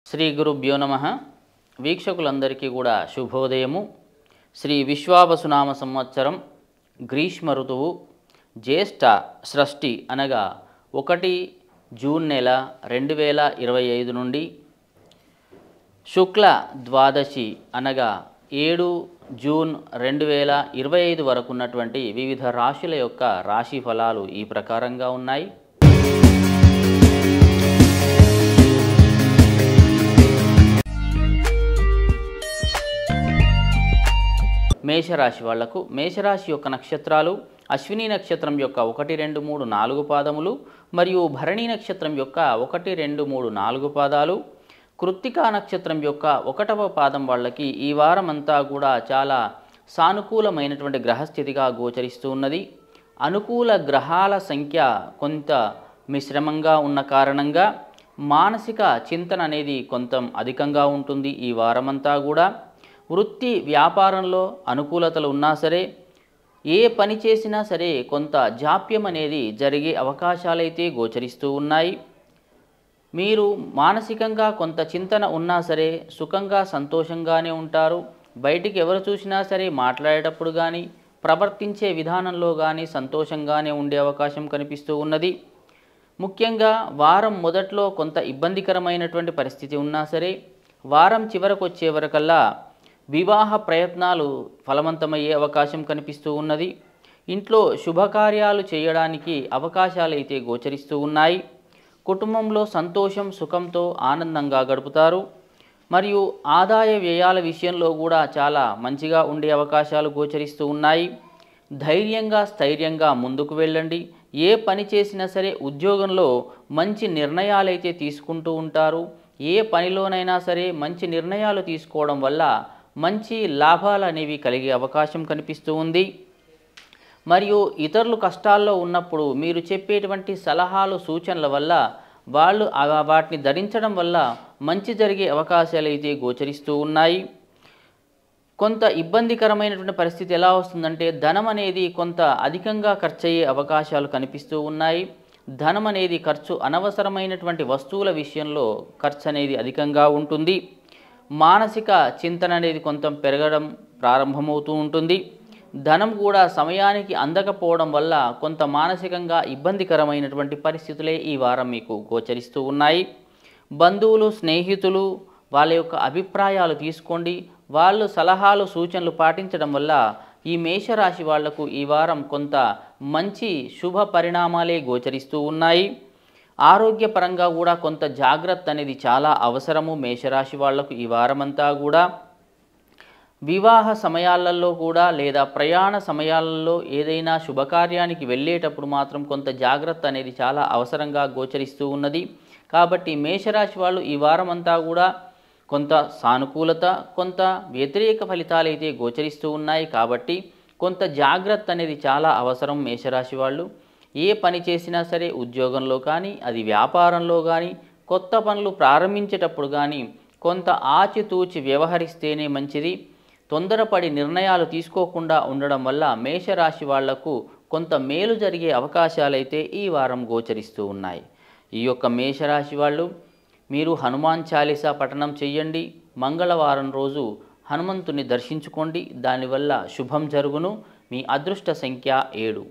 శ్రీ గురుభ్యో నమః. వీక్షకులందరికీ కూడా శుభోదయము. శ్రీ విశ్వావసునామ సంవత్సరం గ్రీష్మ ఋతువు జ్యేష్ఠ షష్ఠి అనగా 1 జూన్ నెల 2025 నుండి శుక్ల ద్వాదశి అనగా 7 జూన్ 2025 వరకు ఉన్నటువంటి వివిధ రాశుల యొక్క రాశి ఫలాలు ఈ ప్రకారంగా ఉన్నాయి. మేషరాశి వాళ్లకు మేషరాశి యొక్క నక్షత్రాలు అశ్విని నక్షత్రం యొక్క 1, 2, 3, 4 పాదములు మరియు భరణి నక్షత్రం యొక్క 1, 2, 3, 4 పాదాలు, కృత్తికా నక్షత్రం యొక్క 1వ పాదం వాళ్ళకి ఈ వారం అంతా కూడా చాలా సానుకూలమైనటువంటి గ్రహస్థితిగా గోచరిస్తూ ఉన్నది. అనుకూల గ్రహాల సంఖ్య కొంత మిశ్రమంగా ఉన్న కారణంగా మానసిక చింతన అనేది కొంత అధికంగా ఉంటుంది. ఈ వారమంతా కూడా వృత్తి వ్యాపారంలో అనుకూలతలు ఉన్నా సరే, ఏ పని చేసినా సరే కొంత జాప్యం అనేది జరిగే అవకాశాలైతే గోచరిస్తూ ఉన్నాయి. మీరు మానసికంగా కొంత చింతన ఉన్నా సరే సుఖంగా సంతోషంగానే ఉంటారు. బయటికి ఎవరు చూసినా సరే మాట్లాడేటప్పుడు కానీ ప్రవర్తించే విధానంలో కానీ సంతోషంగానే ఉండే అవకాశం కనిపిస్తూ ఉన్నది. ముఖ్యంగా వారం మొదట్లో కొంత ఇబ్బందికరమైనటువంటి పరిస్థితి ఉన్నా సరే వారం చివరకు వచ్చే వరకల్లా వివాహ ప్రయత్నాలు ఫలవంతమయ్యే అవకాశం కనిపిస్తూ ఉన్నది. ఇంట్లో శుభకార్యాలు చేయడానికి అవకాశాలు అయితే గోచరిస్తూ ఉన్నాయి. కుటుంబంలో సంతోషం సుఖంతో ఆనందంగా గడుపుతారు. మరియు ఆదాయ వ్యయాల విషయంలో కూడా చాలా మంచిగా ఉండే అవకాశాలు గోచరిస్తూ ఉన్నాయి. ధైర్యంగా స్థైర్యంగా ముందుకు వెళ్ళండి. ఏ పని చేసినా సరే ఉద్యోగంలో మంచి నిర్ణయాలైతే తీసుకుంటూ ఉంటారు. ఏ పనిలోనైనా సరే మంచి నిర్ణయాలు తీసుకోవడం వల్ల మంచి లాభాలు అనేవి కలిగే అవకాశం కనిపిస్తూ ఉంది. మరియు ఇతరులు కష్టాల్లో ఉన్నప్పుడు మీరు చెప్పేటువంటి సలహాలు సూచనల వల్ల వాళ్ళు వాటిని ధరించడం వల్ల మంచి జరిగే అవకాశాలు అయితే గోచరిస్తూ ఉన్నాయి. కొంత ఇబ్బందికరమైనటువంటి పరిస్థితి ఎలా వస్తుందంటే ధనం అనేది కొంత అధికంగా ఖర్చు అయ్యే అవకాశాలు కనిపిస్తూ ఉన్నాయి. ధనం అనేది ఖర్చు అనవసరమైనటువంటి వస్తువుల విషయంలో ఖర్చు అనేది అధికంగా ఉంటుంది. మానసిక చింతన అనేది కొంత పెరగడం ప్రారంభమవుతూ ఉంటుంది. ధనం కూడా సమయానికి అందకపోవడం వల్ల కొంత మానసికంగా ఇబ్బందికరమైనటువంటి పరిస్థితులే ఈ వారం మీకు గోచరిస్తూ ఉన్నాయి. బంధువులు స్నేహితులు వాళ్ళ యొక్క అభిప్రాయాలు తీసుకోండి. వాళ్ళు సలహాలు సూచనలు పాటించడం వల్ల ఈ మేషరాశి వాళ్లకు ఈ వారం కొంత మంచి శుభ పరిణామాలే గోచరిస్తూ ఉన్నాయి. ఆరోగ్యపరంగా కూడా కొంత జాగ్రత్త అనేది చాలా అవసరము. మేషరాశి వాళ్లకు ఈ వారమంతా కూడా వివాహ సమయాలలో కూడా లేదా ప్రయాణ సమయాలలో ఏదైనా శుభకార్యానికి వెళ్ళేటప్పుడు మాత్రం కొంత జాగ్రత్త అనేది చాలా అవసరంగా గోచరిస్తూ ఉన్నది. కాబట్టి మేషరాశి వాళ్ళు ఈ వారమంతా కూడా కొంత సానుకూలత కొంత వ్యతిరేక ఫలితాలైతే గోచరిస్తూ ఉన్నాయి. కాబట్టి కొంత జాగ్రత్త అనేది చాలా అవసరం. మేషరాశి వాళ్ళు ఏ పని చేసినా సరే ఉద్యోగంలో కానీ అది వ్యాపారంలో కానీ కొత్త పనులు ప్రారంభించేటప్పుడు కానీ కొంత ఆచితూచి వ్యవహరిస్తేనే మంచిది. తొందరపడి నిర్ణయాలు తీసుకోకుండా ఉండడం వల్ల మేషరాశి వాళ్లకు కొంత మేలు జరిగే అవకాశాలైతే ఈ వారం గోచరిస్తూ ఉన్నాయి. ఈ యొక్క మేషరాశి వాళ్ళు మీరు హనుమాన్ చాలీసా పఠనం చెయ్యండి. మంగళవారం రోజు హనుమంతుని దర్శించుకోండి. దానివల్ల శుభం జరుగును. మీ అదృష్ట సంఖ్య 7.